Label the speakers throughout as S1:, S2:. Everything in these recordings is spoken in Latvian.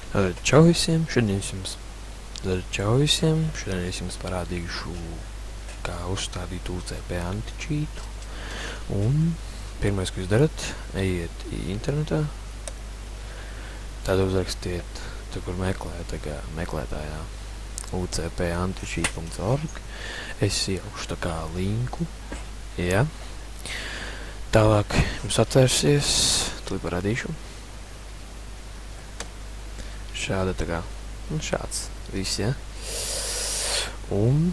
S1: Čau visiem, šodien es jums parādīšu, kā uzstādīt UCP antičītu. Un pirmais, ko jūs darat, ejiet internetā, tad uzrakstiet, tur, kur meklētājā ucpanticheat.org. Es ielikšu tā kā linku, ja. Tālāk jums atvērsies, tūlīt parādīšu. Šāda tā kā, šāds viss, ja. Un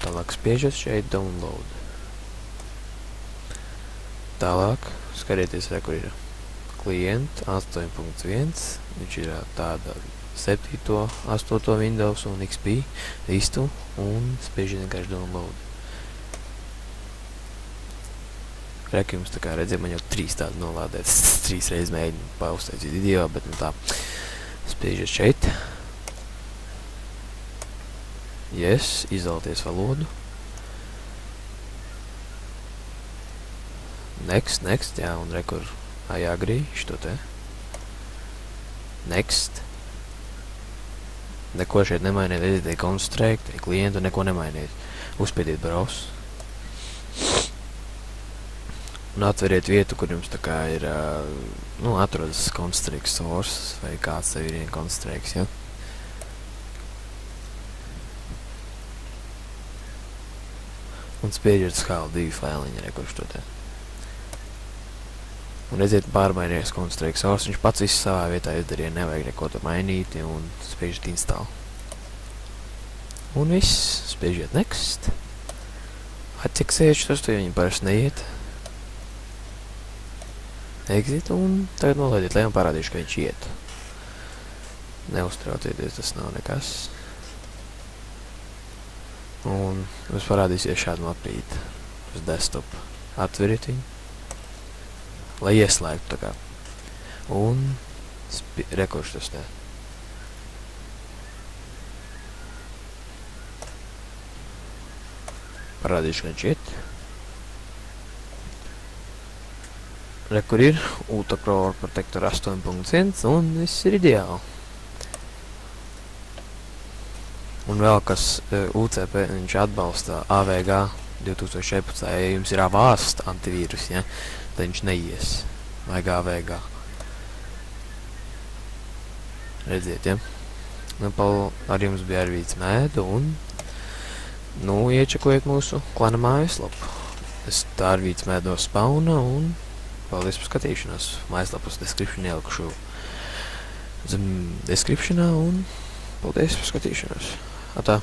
S1: tālāk spiežat šeit download. Tālāk skatieties, kur ir klienta 8.1, viņš ir tāda 7, 8 Windows un XP vistu, un spiežiet vienkārši download. Rek jums tā kā redziet, man jau 3 tādi nolādēts, 3 reizes mēģinu pauztaisīt video, bet nu tā. Spiežiet šeit. Yes, izvēlieties valodu. Next, jā, un rekur jāgrī, šito te. Next. Neko šeit nemainiet, ejiet konstruēt, klientu, neko nemainiet. Uzspiediet browse. Un atveriet vietu, kur jums tā kā ir, atrodas construct source, vai kāds tev ir constructs, ja? Un spieģiet skala 2 failiņi, kurš to te. Un redziet, pārmainies construct source, viņš pats visu savā vietā izdarīja, nevajag neko to mainīt, un spieģiet install. Un viss, spieģiet next. Atciksējuši tos, to viņi parasti neiet. Exit, un tagad nolaidiet, lai man parādīšu, ka viņš iet. Neuztraucieties, tas nav nekas. Un jums parādīsies šādu mapīti uz desktop. Atveriet viņu, lai ieslēgtu tā kā. Un rekurš tas te. Parādīšu, ka viņš iet. Kur ir Ultra Protector 8.1, un viss ir ideāli. Un vēl kas UCP, viņš atbalsta AVG 2014, ja jums ir avārst antivīrus, ja, tad viņš neies. Vajag AVG. Redziet, ja. Ar jums bija Arvīts Mēdu, un, iečekojiet mūsu klana mājaslapu. Es tā Arvīts Mēdo spauna, un paldies par skatīšanos. Mājaslapas descriptionā ielikšu zem descriptionā, un paldies par skatīšanos. Atā.